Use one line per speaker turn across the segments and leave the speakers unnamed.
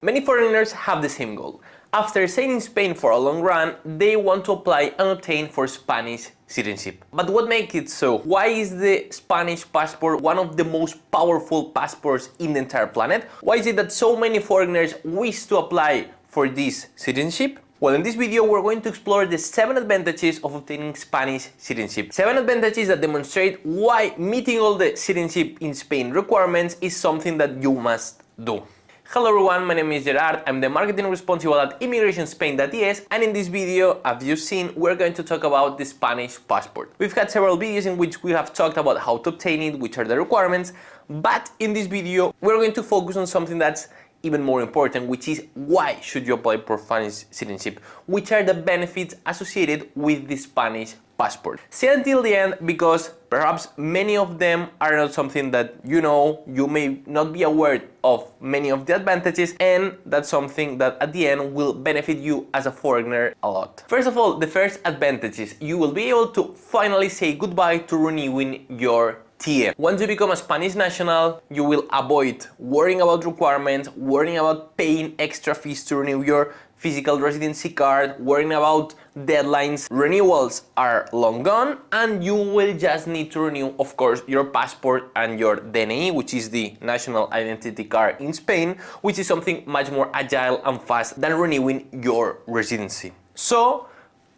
Many foreigners have the same goal. After staying in Spain for a long run, they want to apply and obtain for Spanish citizenship. But what makes it so? Why is the Spanish passport one of the most powerful passports in the entire planet? Why is it that so many foreigners wish to apply for this citizenship? Well, in this video, we're going to explore the 7 advantages of obtaining Spanish citizenship. 7 advantages that demonstrate why meeting all the citizenship in Spain requirements is something that you must do. Hello everyone, my name is Gerard, I'm the marketing responsible at immigrationspain.es, and in this video, as you've seen, we're going to talk about the Spanish passport. We've had several videos in which we have talked about how to obtain it, which are the requirements, but in this video, we're going to focus on something that's even more important, which is why should you apply for Spanish citizenship, which are the benefits associated with the Spanish passport. Stay until the end because perhaps many of them are not something that you know, you may not be aware of many of the advantages, and that's something that at the end will benefit you as a foreigner a lot. First of all, the first advantage is you will be able to finally say goodbye to renewing your TF. Once you become a Spanish national, you will avoid worrying about requirements, worrying about paying extra fees to renew your physical residency card, worrying about deadlines. Renewals are long gone, and you will just need to renew, of course, your passport and your DNI, which is the national identity card in Spain, which is something much more agile and fast than renewing your residency. So,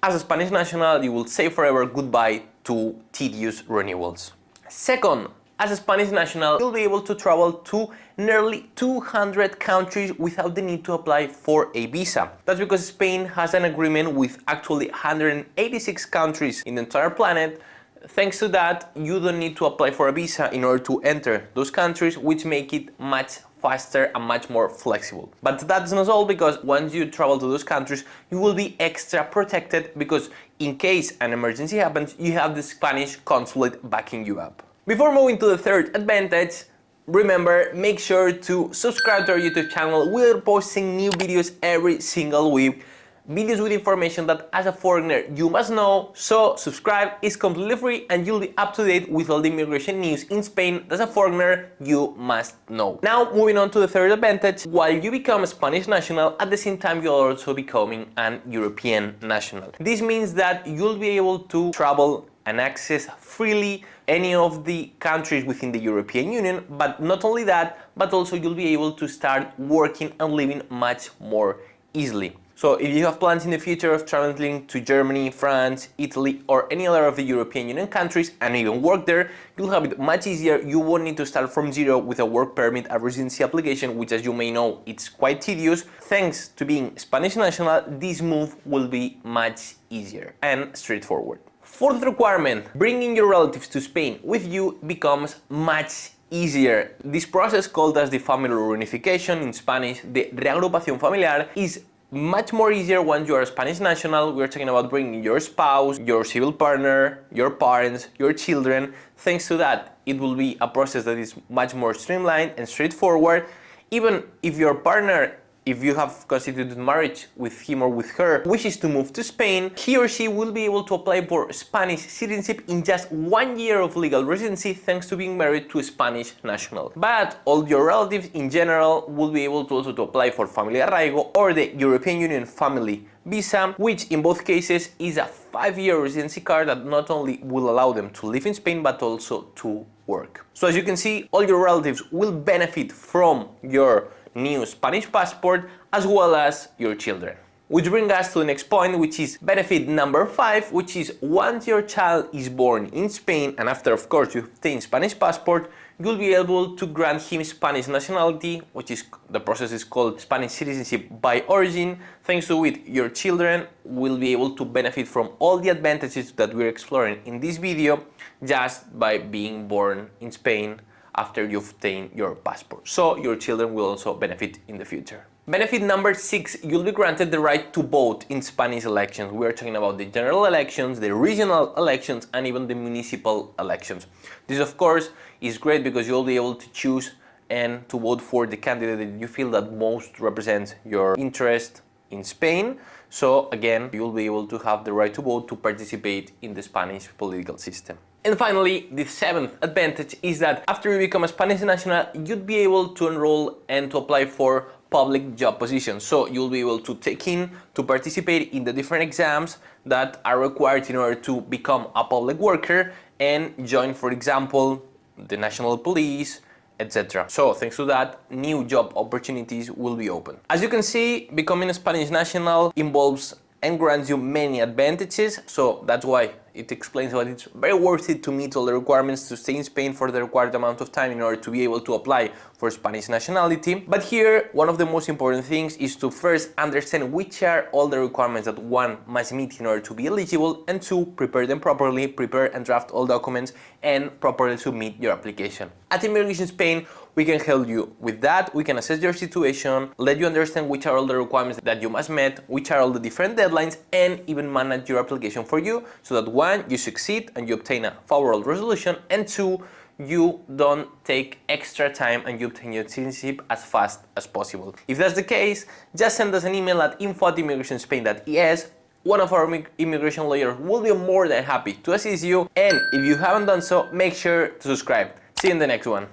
as a Spanish national, you will say forever goodbye to tedious renewals. Second, as a Spanish national, you'll be able to travel to nearly 200 countries without the need to apply for a visa. That's because Spain has an agreement with actually 186 countries in the entire planet. Thanks to that, you don't need to apply for a visa in order to enter those countries, which make it much faster and much more flexible. But that's not all, because once you travel to those countries, you will be extra protected because in case an emergency happens, you have the Spanish consulate backing you up. Before moving to the third advantage, remember, make sure to subscribe to our YouTube channel. We're posting new videos every single week. Videos with information that as a foreigner you must know, so subscribe, is completely free and you'll be up to date with all the immigration news in Spain that as a foreigner you must know. Now moving on to the third advantage, while you become a Spanish national, at the same time you're also becoming an European national. This means that you'll be able to travel and access freely any of the countries within the European Union, but not only that, but also you'll be able to start working and living much more easily. So if you have plans in the future of traveling to Germany, France, Italy, or any other of the European Union countries and even work there, you'll have it much easier. You won't need to start from zero with a work permit, a residency application, which, as you may know, it's quite tedious. Thanks to being Spanish national, this move will be much easier and straightforward. Fourth requirement, bringing your relatives to Spain with you becomes much easier. This process, called as the family reunification, in Spanish, the reagrupación familiar, is much more easier once you are a Spanish national. We're talking about bringing your spouse, your civil partner, your parents, your children. Thanks to that, it will be a process that is much more streamlined and straightforward. Even if your partner, if you have constituted marriage with him or with her, wishes to move to Spain, he or she will be able to apply for Spanish citizenship in just 1 year of legal residency thanks to being married to a Spanish national. But all your relatives in general will be able to also to apply for family arraigo or the European Union family visa, which in both cases is a 5-year residency card that not only will allow them to live in Spain but also to work. So as you can see, all your relatives will benefit from your new Spanish passport, as well as your children. Which brings us to the next point, which is benefit number 5, which is once your child is born in Spain and after, of course, you obtain Spanish passport, you'll be able to grant him Spanish nationality, which is the process is called Spanish citizenship by origin. Thanks to it, your children will be able to benefit from all the advantages that we're exploring in this video just by being born in Spain after you obtain your passport. So your children will also benefit in the future. Benefit number 6, you'll be granted the right to vote in Spanish elections. We are talking about the general elections, the regional elections, and even the municipal elections. This, of course, is great because you'll be able to choose and to vote for the candidate that you feel that most represents your interest in Spain. So again, you'll be able to have the right to vote to participate in the Spanish political system. And finally, the 7th advantage is that after you become a Spanish national, you'd be able to enroll and to apply for public job positions. So you'll be able to to participate in the different exams that are required in order to become a public worker and join, for example, the national police, etc. So thanks to that, new job opportunities will be open. As you can see, becoming a Spanish national involves and grants you many advantages, so that's why it explains why it's very worth it to meet all the requirements to stay in Spain for the required amount of time in order to be able to apply for Spanish nationality. But here, one of the most important things is to first understand which are all the requirements that one must meet in order to be eligible, and two, prepare them properly, prepare and draft all documents and properly submit your application. At Immigration Spain, we can help you with that. We can assess your situation, let you understand which are all the requirements that you must meet, which are all the different deadlines, and even manage your application for you so that one, you succeed and you obtain a favorable resolution, and two, you don't take extra time and you obtain your citizenship as fast as possible. If that's the case, just send us an email at info@immigrationspain.es. One of our immigration lawyers will be more than happy to assist you, and if you haven't done so, make sure to subscribe. See you in the next one.